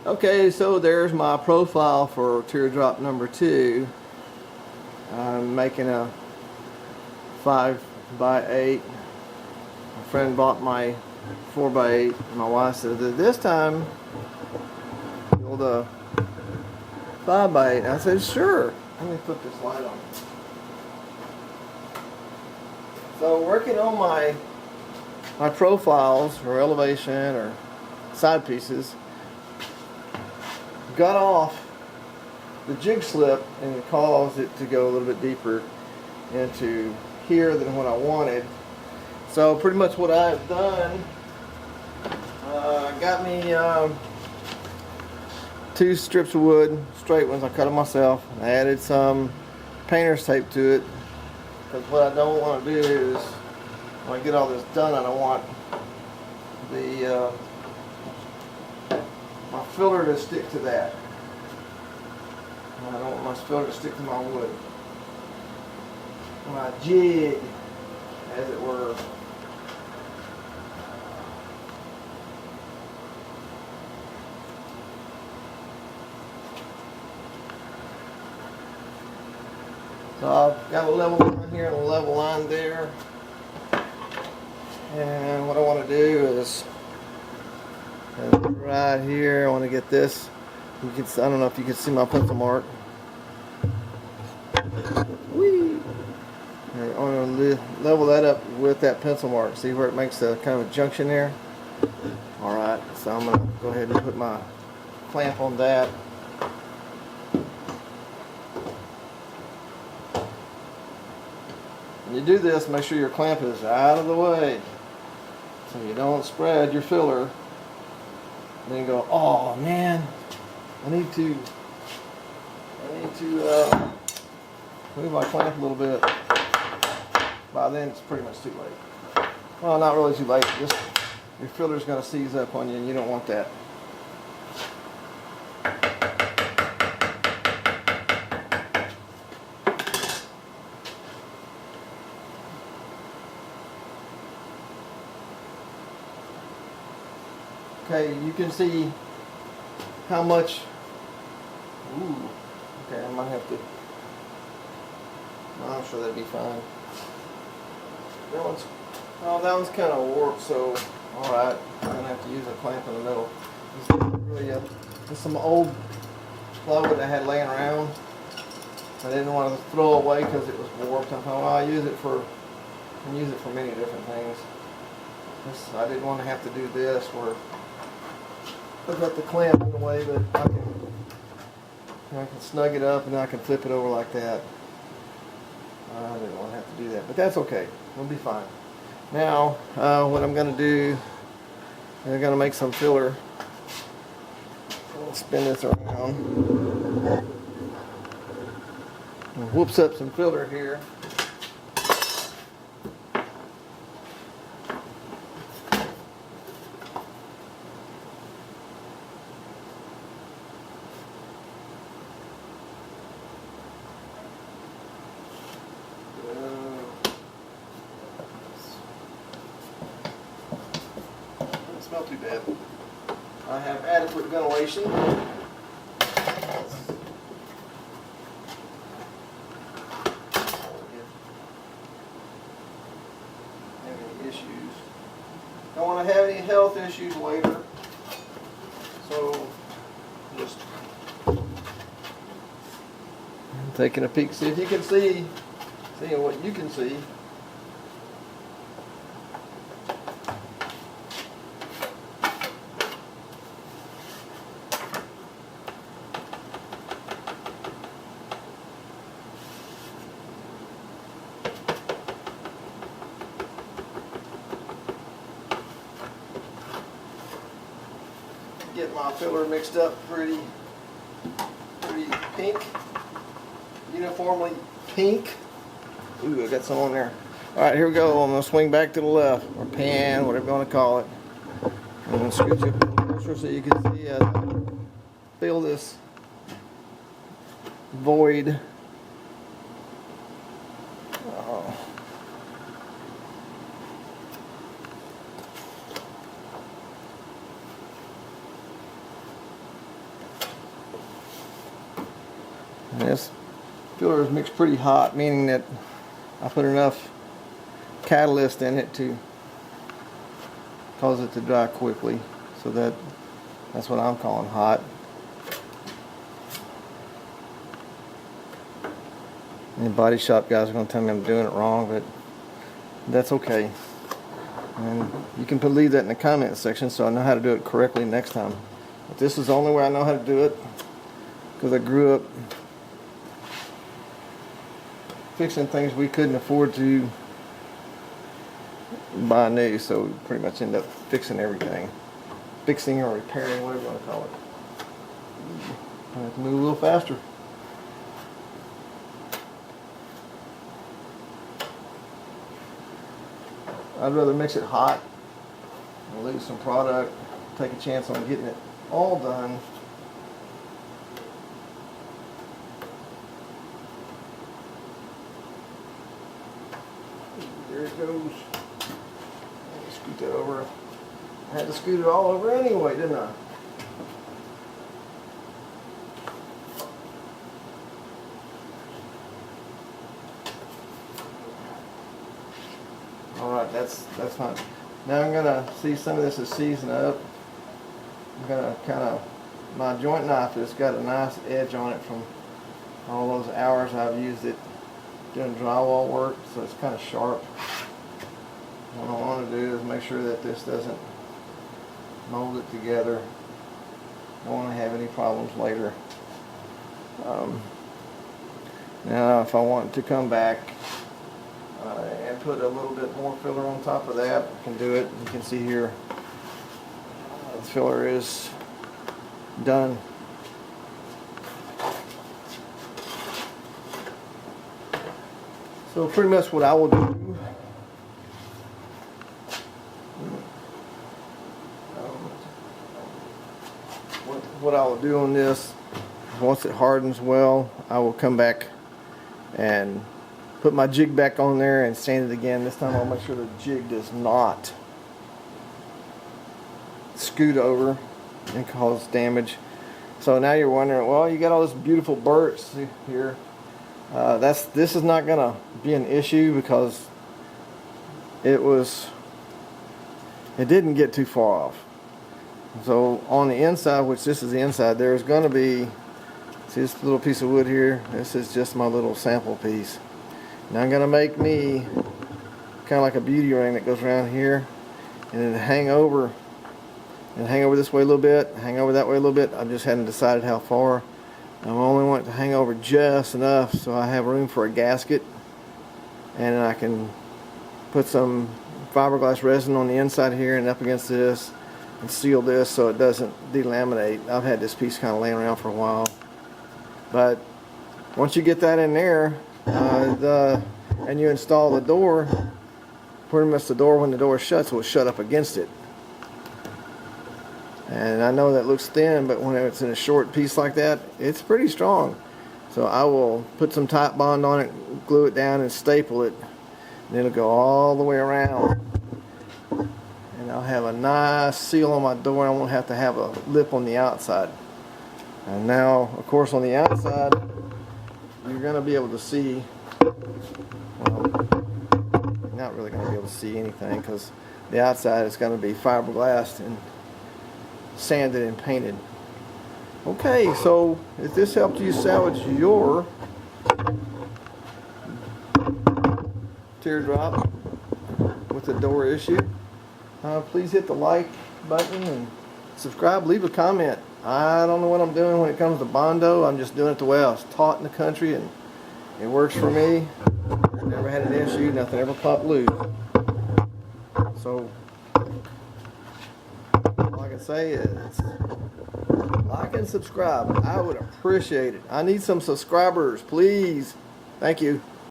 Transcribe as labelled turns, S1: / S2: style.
S1: Okay, so there's my profile for teardrop number 2. I'm making a 5x8. My friend bought my 4x8. My wife said that this time build a 5x8. I said sure. Let me put this light on. So working on my profiles or elevation or side pieces, got off the jig slip and it caused it to go a little bit deeper into here than what I wanted. So pretty much what I've done, got me 2 strips of wood, straight ones. I cut them myself. I added some painter's tape to it because what I don't want to do is when I get all this done, I don't want the my filler to stick to that. I don't want my filler to stick to my wood. My jig, as it were. So I've got a level line here and a level line there. And what I want to do is right here, I want to get this. You can, I don't know if you can see my pencil mark. Whee! I want to level that up with that pencil mark. See where it makes a kind of a junction there? Alright, so I'm going to go ahead and put my clamp on that. When you do this, make sure your clamp is out of the way so you don't spread your filler. And then go, oh man, I need to move my clamp a little bit. By then it's pretty much too late. Well, not really too late, just your filler's going to seize up on you and you don't want that. Okay, you can see how much. Ooh, okay, I might have to. No, I'm sure that'd be fine. That one's kind of warped, so all right, I'm gonna have to use a clamp in the middle. This is some old plywood I had laying around. I didn't want to throw away because it was warped. I thought, well, I can use it for many different things. I didn't want to have to do this where I've got the clamp in the way, but I can snug it up and I can flip it over like that. I didn't want to have to do that, but that's okay. We'll be fine. Now, what I'm going to do, I'm going to make some filler. I'll spin this around. And whoops up some filler here. Smell too bad. I have adequate ventilation. Any issues? Don't want to have any health issues later. So just taking a peek, see if you can see what you can see. Get my filler mixed up pretty pink, uniformly pink. Ooh, I got some on there. All right, here we go. I'm gonna swing back to the left, or pan, whatever you want to call it. I'm gonna scooch you up a little closer so you can see. Fill this void. Oh. And this filler is mixed pretty hot, meaning that I put enough catalyst in it to cause it to dry quickly. So that's what I'm calling hot. And the body shop guys are going to tell me I'm doing it wrong, but that's okay. And you can leave that in the comment section so I know how to do it correctly next time. But this is the only way I know how to do it, because I grew up fixing things we couldn't afford to buy new, so we pretty much end up fixing everything. Fixing or repairing, whatever you want to call it. I have to move a little faster. I'd rather mix it hot and lose some product, take a chance on getting it all done. There it goes. Scoot that over. I had to scoot it all over anyway, didn't I? Alright, that's fine. Now I'm gonna see some of this is seasoned up. I'm gonna my joint knife has got a nice edge on it from all those hours I've used it doing drywall work, so it's kind of sharp. What I want to do is make sure that this doesn't mold it together. I don't want to have any problems later. Now if I want to come back and put a little bit more filler on top of that, I can do it. You can see here the filler is done. So pretty much what I will do, what I will do on this, once it hardens well, I will come back and put my jig back on there and sand it again. This time I'll make sure the jig does not scoot over and cause damage. So now you're wondering, well, you got all this beautiful birch here. This is not gonna be an issue because it didn't get too far off. So on the inside, which this is the inside, there's gonna be, see this little piece of wood here, this is just my little sample piece. Now I'm gonna make me kind of like a beauty ring that goes around here and then hang over this way a little bit, hang over that way a little bit. I just hadn't decided how far. I only want it to hang over just enough so I have room for a gasket, and I can put some fiberglass resin on the inside here and up against this and seal this so it doesn't delaminate. I've had this piece kind of laying around for a while, but once you get that in there and you install the door, pretty much the door, when the door shuts, will shut up against it. And I know that looks thin, but when it's in a short piece like that, it's pretty strong. So I will put some Type Bond on it, glue it down and staple it, and it'll go all the way around. And I'll have a nice seal on my door. I won't have to have a lip on the outside. And now, of course, on the outside, you're going to be able to see, well, you're not really going to be able to see anything because the outside is going to be fiberglassed and sanded and painted. Okay, so if this helped you salvage your teardrop with the door issue, please hit the like button and subscribe, leave a comment. I don't know what I'm doing when it comes to Bondo. I'm just doing it the way I was taught in the country, and it works for me. Never had an issue, nothing ever popped loose. So all I can say is like and subscribe. I would appreciate it. I need some subscribers, please. Thank you.